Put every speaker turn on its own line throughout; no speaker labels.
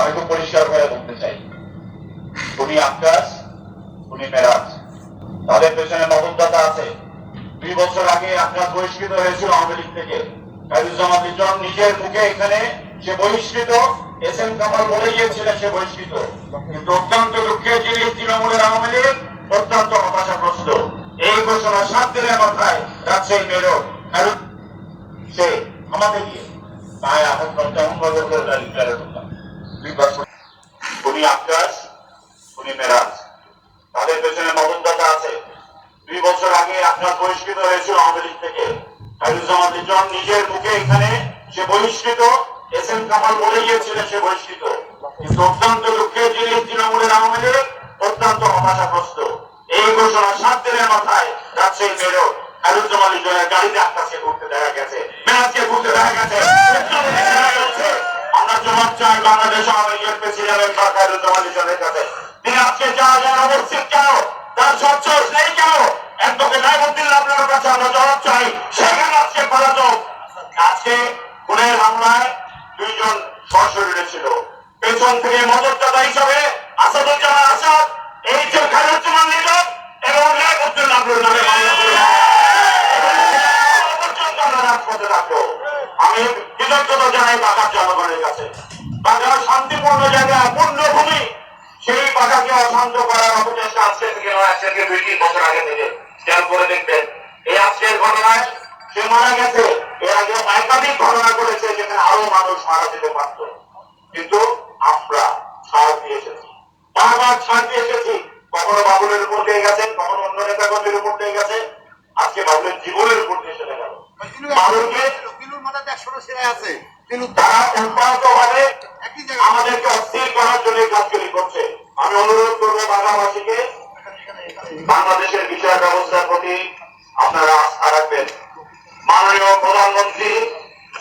আমি খুব পরিষ্কার করে বলতে চাই, উনি আকাশ, উনি মেরাজ, তাদের পেছনে মদতদাতা আছে। 2 বছর আগে আকাশ বহিষ্কৃত হয়েছিল আওয়ামী লীগ থেকে। খায়রুজ্জামান লিটন নিজের মুখে এখানে সে বহিষ্কৃত, এস এম কামাল বলে গিয়েছিলেন সে বহিষ্কৃত। কিন্তু অত্যন্ত দুঃখের জিনিস, তৃণমূলের আওয়ামী লীগ অত্যন্ত হতাশাগ্রস্ত। এই ঘোষণা 7 দিনের মাথায় রাজশাহী মেয়র সে আমাদের গিয়ে তাই আঘাত করতে এমন ভাবে করতাম। উনি আকাশ, উনি মেরাজ, তাদের পেছনে মদতদাতা আছে। 2 বছর আগে আকাশ বহিষ্কৃত হয়েছিল আওয়ামী লীগ থেকে। খায়রুজ্জামান লিটন নিজের মুখে এখানে সে বহিষ্কৃত, এস এম কামাল বলে গিয়েছিলেন সে বহিষ্কৃত। কিন্তু অত্যন্ত দুঃখের জিনিস, তৃণমূলের আওয়ামী লীগ অত্যন্ত হতাশাগ্রস্ত। এই ঘোষণা 7 দিনের মাথায় রাজশাহী মেয়র খায়রুজ্জামান লিটনের গাড়িতে আকাশকে ঘুরতে দেখা গেছে, মেরাজকে ঘুরতে দেখা গেছে। আমরা জবাব চাই বাংলাদেশ আওয়ামী লীগের প্রেসিডেন্ট খায়রুজ্জামান লিটনের কাছে, তিনি আজকে যা অবস্থিত কেন, তার সচ্ছল নেই কেন, অ্যাডভোকেট নাইমুদ্দিন আপনার কাছে আমরা জবাব চাই। সেখানে আজকে পলাতক, আজকে খুনের মামলায় 2 জন সশরীরে ছিল, পেছন থেকে মদতদাতা হিসাবে আসাদুজ্জামান আসাদ, এই যে খায়রুজ্জামান লিটন এবং নাইমুদ্দিন আপনার নামে মামলা করে রাজপথে রাখলো। আমি কৃতজ্ঞতা জানাই বাঘার জনগণের কাছে। বাঘার শান্তিপূর্ণ জায়গা, পূর্ণভূমি, সেই বাঘাকে অশান্ত করার অপচেষ্টা আজকে থেকে নয়, আজকে 2-3 বছর আগে থেকে খেয়াল করে দেখবেন। এই আজকের ঘটনায় সে মারা গেছে, এর আগে একাধিক ঘটনা করেছে যেখানে আরো মানুষ মারা যেতে পারত, কিন্তু আমরা ছাড় দিয়ে এসেছি, বারবার ছাড় দিয়ে এসেছি। কখনো বাবুলের উপর দিয়ে গেছে, কখনো অন্য নেতাকর্মীর উপর দিয়ে গেছে, আজকে বাবুলের জীবনের উপর দিয়ে চলে গেল। তারা অব্যাহতভাবে আমাদেরকে অস্থির করার জন্য কাজগুলি করছে। আমি অনুরোধ করবো বাংলাবাসীকে, বাংলাদেশের বিচার ব্যবস্থার প্রতি আপনারা আস্থা রাখবেন। মাননীয় প্রধানমন্ত্রী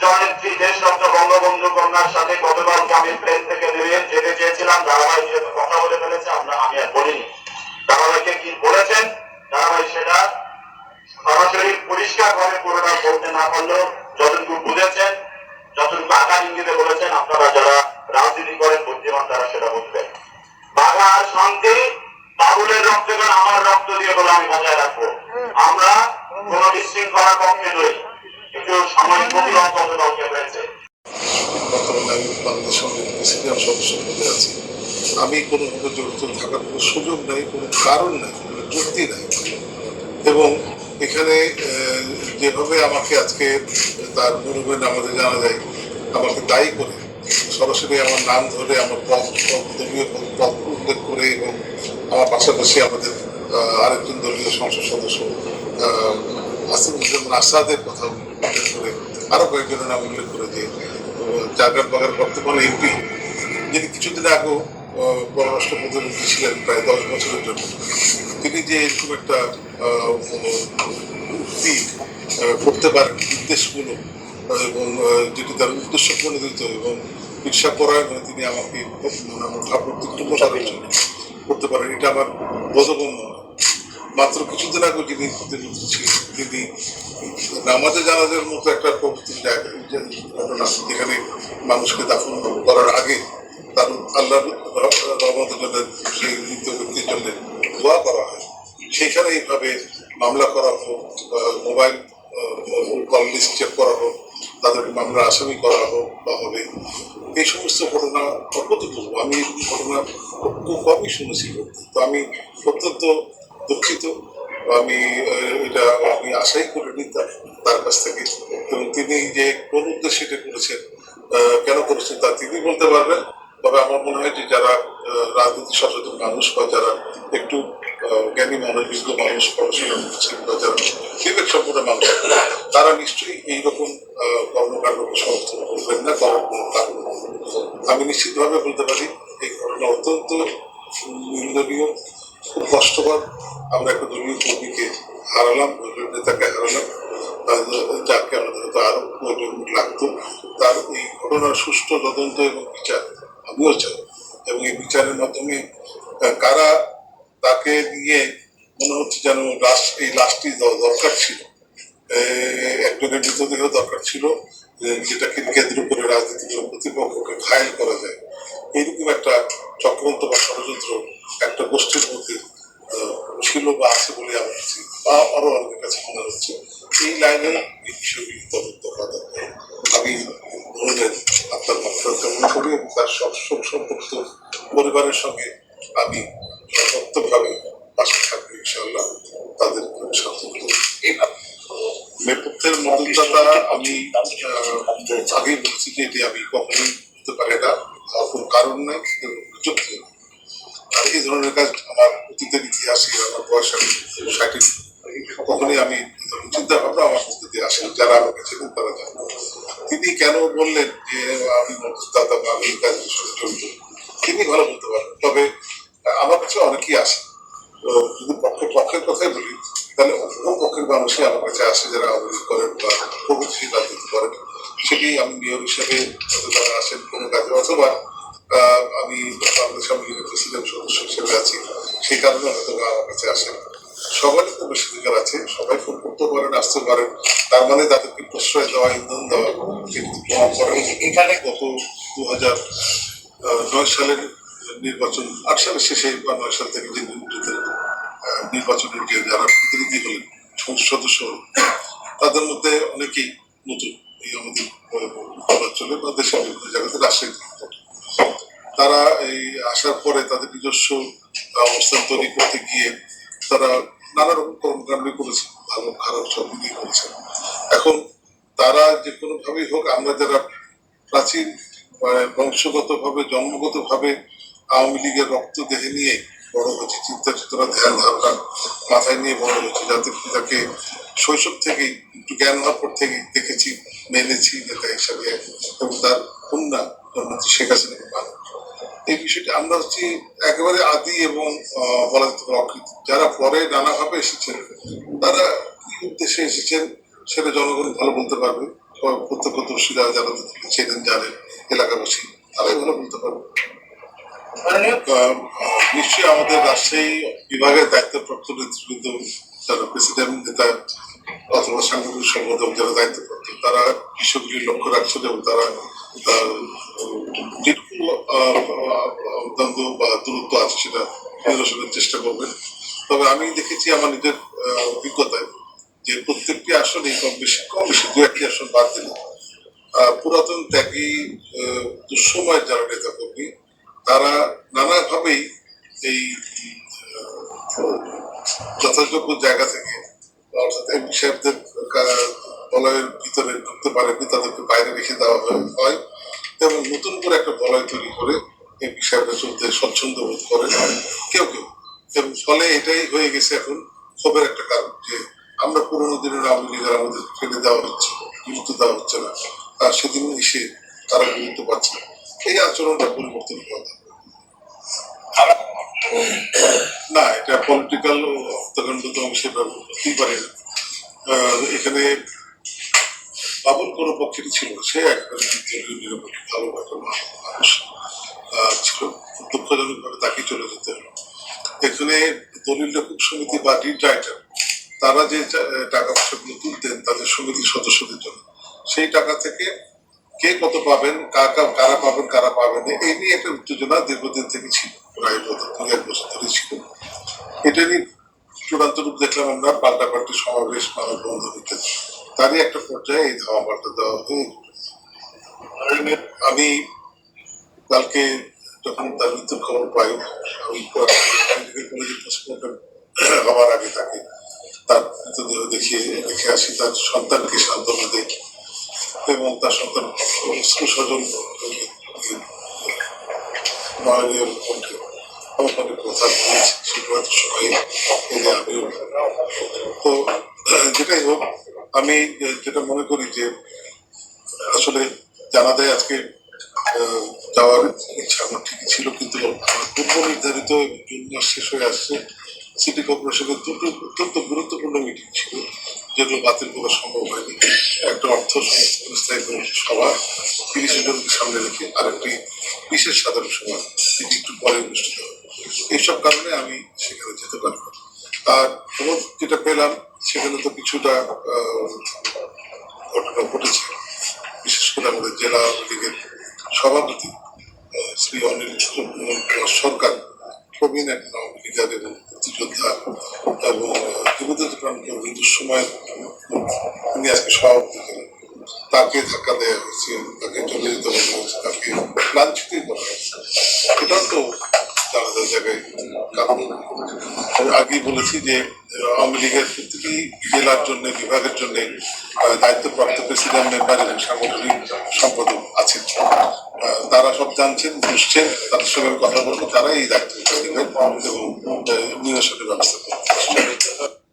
জননেত্রী দেশরত্ন বঙ্গবন্ধু কন্যার সাথে গতকালকে আমি প্লেন থেকে নেমে যেতে চেয়েছিলাম, দারাভাই যেহেতু কথা বলে ফেলেছে, আমি আর বলিনি। দারাভাইকে কি বলেছেন, দারাভাই সেটা সরাসরি পরিষ্কার ভাবে পুরোটা বলতে না পারলেও যতটুকু বুঝেছেন, যতটুকু আকার ইঙ্গিতে বলেছেন, আপনারা যারা রাজনীতি করেন বুদ্ধিমান তারা সেটা বুঝবেন। বাঘার শান্তি বাবুলের রক্ত এবং আমার রক্ত দিয়ে বলে আমি বজায় রাখবো। আমরা কোন বিশৃঙ্খলার পক্ষে নই, একটু সাময়িক প্রতিরোধ দলকে রয়েছে।
আমি কোনোভাবে জড়িত থাকার কোনো সুযোগ নেই, কোনো কারণ নেই, কোনো যুক্তি নেই। এবং এখানে যেভাবে আমাকে আজকে তার মুরুবেন আমাদের জানা যায়, আমাকে দায়ী করে সরাসরি আমার নাম ধরে আমার দলীয় পদ উল্লেখ করে এবং আমার পাশাপাশি আমাদের আরেকজন দলীয় সংসদ সদস্য আসাদুজ্জামান আসাদের কথা উল্লেখ করে আরো কয়েকজনের নাম উল্লেখ করে যে জাগার বাগার বর্তমান এমপি, যিনি কিছুদিন আগেও পররাষ্ট্র প্রতিমন্ত্রী ছিলেন প্রায় 10 বছরের জন্য, তিনি যে এরকম একটা উক্তি করতে পারেন নির্দেশগুলো এবং যেটি তার উদ্দেশ্য প্রণোদিত এবং ঈর্ষা পরায়ণ তিনি আমাকে ভাবমূর্তি করার জন্য করতে পারেন, এটা আমার বোধগম্য। মাত্র কিছুদিন আগে যিনি প্রতিমন্ত্রী ছিলেন তিনি নামাজে জানাজার মতো একটা পবিত্র ঘটনা, যেখানে মানুষকে দাফন করার আগে তার আল্লাহ রহমতের জন্য সেই মৃত ব্যক্তির জন্য দোয়া করা হয়, সেখানে এইভাবে মামলা করা হোক, মোবাইল কল লিস্ট চেক করা হোক, তাদেরকে মামলা আসামি করা হোক বা হবে, এই সমস্ত ঘটনা অভূতপূর্ব। আমি ঘটনা খুব কমই শুনেছি, তো আমি অত্যন্ত দুঃখিত। আমি এটা আমি আশাই করিনি তার কাছ থেকে, এবং তিনি যে কোন উদ্দেশ্যে এটা করেছেন, কেন করেছেন তা তিনি বলতে পারবেন। তবে আমার মনে হয় যে যারা রাজনীতি সচেতন মানুষ বা যারা একটু জ্ঞানী মানুষ, বিজ্ঞ মানুষ, পড়াশোনা করছেন বা যারা বিবেক সম্পন্ন মানুষ, তারা নিশ্চয়ই এইরকম কর্মকাণ্ডকে সমর্থন করবেন না, করার কোনো কারণ। আমি নিশ্চিতভাবে বলতে পারি এই ঘটনা অত্যন্ত নিন্দনীয়, খুব কষ্টকর। আমরা একটা দলীয় কর্মীকে হারালাম, দলীয় নেতাকে হারালাম, যাকে আমাদের হয়তো আরো প্রয়োজন লাগতো। তার এই ঘটনার সুষ্ঠু তদন্ত এবং বিচার আমিও চাই, এবং এই বিচারের মাধ্যমে কারা তাকে নিয়ে মনে হচ্ছে যেন এই লাশটি দরকার ছিল, একজনের মৃতদেহ দরকার ছিল, যেটাকে কেন্দ্র করে রাজনীতি করে প্রতিপক্ষকে ঘায়েল করা যায়, এইরকম একটা চক্রান্ত বা ষড়যন্ত্র একটা গোষ্ঠীর মধ্যে ছিল বা আছে বলে আমার কাছে বা আরো অনেকের কাছে মনে হচ্ছে। এই লাইনে এই বিষয়গুলি তদন্ত করা দরকার। আমি ধরলেন আপনার মাত্রা কামনা করি এবং তার সব সম্পর্কিত পরিবারের সঙ্গে আমি সত্যভাবে পাশে থাকবো ইনশাআল্লাহ, তাদের সাহায্য করবো। নেপথ্যের মদতদাতা আমি আগেই বলছি যে এটি আমি কখনোই করতে পারি না, কোনো কারণ নাই, যুক্তি নেই। আর এই ধরনের কাজ আমার অতীতের ইতিহাসে আমার বয়স আমি 60 কখনোই আমি চিন্তা ভাবনা আমার মধ্যে দিয়ে আসেন, যারা আমাকে ছিলেন তারা জানেন। তিনি কেন বললেন যে আমি মদতদাতা বা আমি এই কাজের সাথে জড়িত, তিনি ভালো বলতে পারেন। তবে আমার কাছে অনেকেই আসে, যদি পক্ষের কথাই বলি তাহলে অন্য পক্ষের মানুষই আমার কাছে আসে যারা আওয়ামী করেন বা প্রগতিশীল রাজনীতি করেন। সেটি আমি মেয়র হিসেবে যারা আসেন কোনো কাজে, অথবা আমি বাংলাদেশ আওয়ামী লীগের প্রেসিডেন্ট সদস্য হিসেবে আছি, সেই কারণে হয়তো আমার কাছে আসেন। সবারই তো বেশি অধিকার আছে, সবাই ফোন করতে পারেন, আসতে পারেন, তার মানে তাদেরকে প্রশ্রয় দেওয়া, ইন্ধন দেওয়া কিন্তু প্রমাণ করেন। এখানে গত 2009 সালের নির্বাচন, 8 সালের শেষে বা 9 সাল থেকে যে নির্বাচনের যে যারা প্রতিনিধি হলেন, সংসদ সদস্য হলেন, তাদের মধ্যে অনেকেই নতুন এই আমাদের অঞ্চলে বা দেশের বিভিন্ন জায়গাতে রাজশাহী। তারা এই আসার পরে তাদের নিজস্ব অবস্থান তৈরি করতে গিয়ে তারা নানা রকম কর্মকাণ্ড করেছে, ভালো খারাপ সব মিলিয়ে করেছে। এখন তারা যে কোনো ভাবেই হোক, আমরা যারা প্রাচীন বংশগত ভাবে জন্মগত ভাবে আওয়ামী লীগের রক্ত দেহে নিয়ে বড় হয়েছে, চিন্তা চেতনা ধ্যান ধারণা মাথায় নিয়ে বড় হয়েছে, যাতে তাকে শৈশব থেকেই একটু জ্ঞান হওয়ার পর থেকেই দেখেছি, মেনেছি নেতা হিসাবে, এবং তার কন্যা জন্মতি শেখ হাসিনাকে মানে এই বিষয়টি আমরা হচ্ছি একেবারে আদি এবং বলা যেতে পারে অকৃত। যারা পরে নানাভাবে এসেছেন তারা কি উদ্দেশ্যে এসেছেন সেটা জনগণ ভালো বলতে পারবে, প্রত্যক্ষদর্শীরা যারা চেনেন জানেন, এলাকাবাসী তারাই ভালো বলতে পারবে। নিশ্চয়ই আমাদের রাজশাহী বিভাগের দায়িত্বপ্রাপ্ত নেতৃবৃন্দ, যারা প্রেসিডেন্ট নেতা অথবা সাংগঠনিক সম্পাদক যারা দায়িত্বপ্রাপ্ত, তারা বিষয়গুলি লক্ষ্য রাখছেন এবং তারা দ্বন্দ্ব বা দূরত্ব আছে সেটা নিরসনের চেষ্টা করবেন। তবে আমি দেখেছি আমার নিজের অভিজ্ঞতায় যে প্রত্যেকটি আসনে কম বেশি দু একটি আসন বাদ দিলে পুরাতন ত্যাগী দুঃসময়ের যারা নেতা কর্মী তারা নানাভাবেই এই যথাযোগ্য জায়গা থেকে, অর্থাৎ এমপি সাহেবদের বলয়ের ভিতরে ঢুকতে পারেনি, তাদেরকে বাইরে রেখে দেওয়া হয় এবং নতুন করে একটা বলয় তৈরি করে এমপি সাহেবরা চলতে স্বচ্ছন্দ বোধ করে কেউ কেউ, এবং ফলে এটাই হয়ে গেছে এখন ক্ষোভের একটা কারণ যে আমরা পুরোনো দিনের আওয়ামী লীগের আমাদের ফেলে দেওয়া হচ্ছে, গুরুত্ব দেওয়া হচ্ছে না, আর সেদিন এসে তারা গুরুত্ব পাচ্ছে না। এই আচরণটা পরিবর্তন করা না, এটা পলিটিক্যাল হত্যাকাণ্ড তো আমি সেটা বলতেই পারি না। এখানে বাবুল কোনো পক্ষেরই ছিল, সে একবারে নিরাপত্তা ভালো একটা মানুষ ছিল, দুঃখজনক ভাবে তাকে চলে যেতে হলো। এখানে দলিল লেখক সমিতি বা রিড রাইটার তারা যে টাকা পয়সাগুলো তুলতেন তাদের সমিতির সদস্যদের জন্য, সেই টাকা থেকে কে কত পাবেন, কারা পাবেন কারা পাবেন এই নিয়ে একটা উত্তেজনা দীর্ঘদিন থেকে ছিল, প্রায় 2-1 বছর ধরে ছিল। এটারই চূড়ান্ত রূপ দেখলাম আমরা পাল্টাপাল্টি সমাবেশ, মানববন্ধন ইত্যাদি, তারই একটা পর্যায়ে এই ধাওয়া পাল্টা দেওয়া হয়ে। আমি কালকে যখন তার মৃত্যুর খবর পাই, আমি কলেজে পোস্টমর্টম হওয়ার আগে তাকে তার মৃতদেহ দেখে আসি, তার সন্তানকে সান্ত্বনা দেই এবং তার সন্তান স্বজন নয়নীয় কণ্ঠে আমার কথা বলেছি, সেগুলো তো সবাই এনে আমিও। তো যেটাই হোক, আমি যেটা মনে করি যে আসলে জানাজায় আজকে যাওয়ার ইচ্ছা আমার ঠিকই ছিল, কিন্তু পূর্ব নির্ধারিত জুন মাস শেষ হয়ে আসছে, সিটি কর্পোরেশনের দুটো অত্যন্ত গুরুত্বপূর্ণ মিটিং ছিল যেগুলো বাতিল করা সম্ভব হয়নি। একটা অর্থ সংস্থায় সভা 30 জনকে সামনে রেখে, আরেকটি বিশেষ সাধারণ সভা যেটি একটু পরে অনুষ্ঠিত হবে। এইসব কারণে আমি সেখানে যেতে পারি। আর খবর যেটা পেলাম সেখানে তো কিছুটা ঘটনা ঘটেছে, বিশেষ করে আমাদের জেলা আওয়ামী লীগের সভাপতি শ্রী অনিল সরকার, প্রবীণ একজন আওয়ামী লীগের এবং মুক্তিযোদ্ধা এবং জীবন্ত প্রাণ দুঃসময় তিনি আজকে সভাপতি ছিলেন। তাকে ধাক্কা দেওয়া হয়েছে, তাকে চলে যেতে বলা হয়েছে, তাকে লাঞ্ছিতই করা হয়েছে। এটাও তো আলাদা জায়গায় কারণ আমি আগেই বলেছি যে আওয়ামী লীগের প্রতিটি জেলার জন্য, বিভাগের জন্য দায়িত্বপ্রাপ্ত প্রেসিডেন্ট মেম্বার এবং সাংগঠনিক সম্পাদক আছেন। তারা সব জানছেন, বুঝছেন, তাদের সঙ্গে কথা বলবো, তারা এই দায়িত্ব নেবেন এবং নির্বাচনের ব্যবস্থা করবেন।